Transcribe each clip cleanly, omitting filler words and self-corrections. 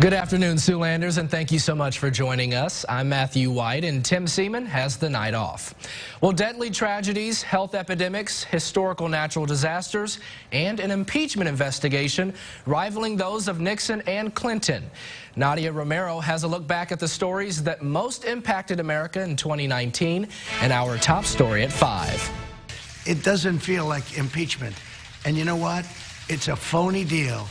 Good afternoon, Siouxlanders, and thank you so much for joining us. I'm Matthew White, and Tim Seaman has the night off. Well, deadly tragedies, health epidemics, historical natural disasters, and an impeachment investigation rivaling those of Nixon and Clinton. Nadia Romero has a look back at the stories that most impacted America in 2019 and our top story at 5. It doesn't feel like impeachment. And you know what? It's a phony deal.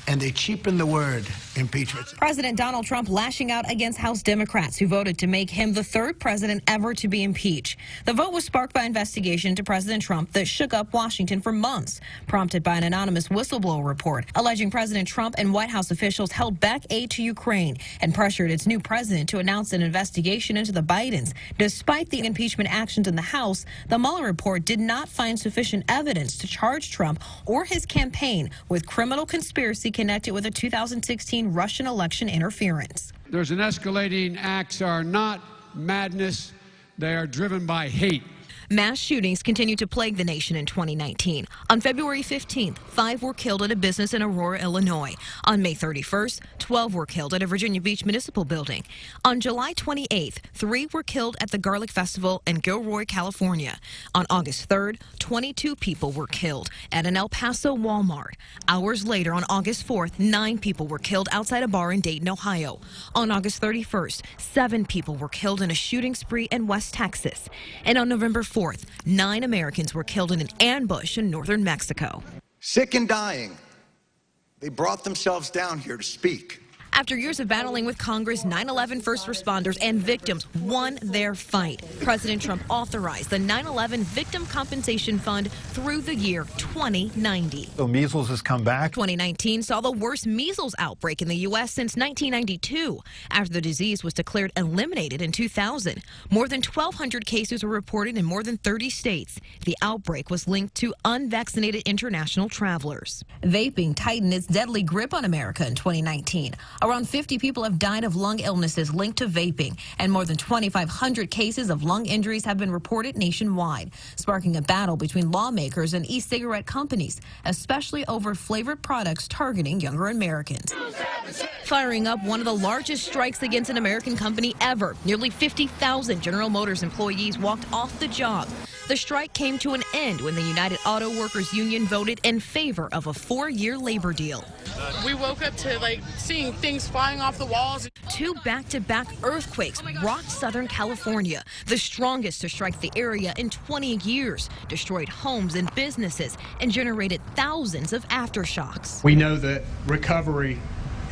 And they cheapen the word impeachment. President Donald Trump lashing out against House Democrats who voted to make him the third president ever to be impeached. The vote was sparked by an investigation into President Trump that shook up Washington for months, prompted by an anonymous whistleblower report alleging President Trump and White House officials held back aid to Ukraine and pressured its new president to announce an investigation into the Bidens. Despite the impeachment actions in the House, the Mueller report did not find sufficient evidence to charge Trump or his campaign with criminal conspiracy connected with a 2016 Russian election interference. There's an escalating acts are not madness. They are driven by hate. Mass shootings continue to plague the nation in 2019. On February 15th, 5 were killed at a business in Aurora, Illinois. On May 31st, 12 were killed at a Virginia Beach municipal building. On July 28th, 3 were killed at the Garlic Festival in Gilroy, California. On August 3rd, 22 people were killed at an El Paso Walmart. Hours later, on August 4th, 9 people were killed outside a bar in Dayton, Ohio. On August 31st, 7 people were killed in a shooting spree in West Texas. And on November 4th, 9 Americans were killed in an ambush in northern Mexico. Sick and dying, they brought themselves down here to speak. After years of battling with Congress, 9/11 first responders and victims won their fight. President Trump authorized the 9/11 Victim Compensation Fund through the year 2090. So measles has come back. 2019 saw the worst measles outbreak in the U.S. since 1992, after the disease was declared eliminated in 2000. More than 1,200 cases were reported in more than 30 states. The outbreak was linked to unvaccinated international travelers. Vaping tightened its deadly grip on America in 2019. Around 50 people have died of lung illnesses linked to vaping, and more than 2,500 cases of lung injuries have been reported nationwide, sparking a battle between lawmakers and e-cigarette companies, especially over flavored products targeting younger Americans. Firing up one of the largest strikes against an American company ever. Nearly 50,000 General Motors employees walked off the job. The strike came to an end when the United Auto Workers Union voted in favor of a 4-year labor deal. We woke up to seeing things flying off the walls. 2 back-to-back earthquakes rocked Southern California, the strongest to strike the area in 20 years, destroyed homes and businesses, and generated thousands of aftershocks. We know that recovery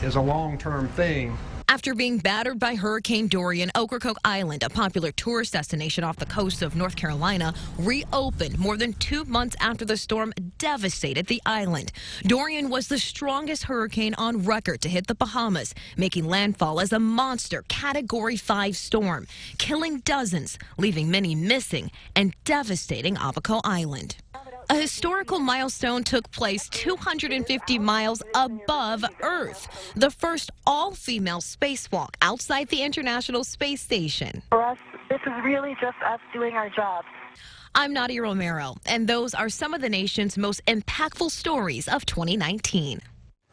is a long-term thing. After being battered by Hurricane Dorian, Ocracoke Island, a popular tourist destination off the coast of North Carolina, reopened more than 2 months after the storm devastated the island. Dorian was the strongest hurricane on record to hit the Bahamas, making landfall as a monster Category 5 storm, killing dozens, leaving many missing, and devastating Abaco Island. A historical milestone took place 250 miles above Earth, the first all-female spacewalk outside the International Space Station. For us, this is really just us doing our job. I'm Nadia Romero, and those are some of the nation's most impactful stories of 2019.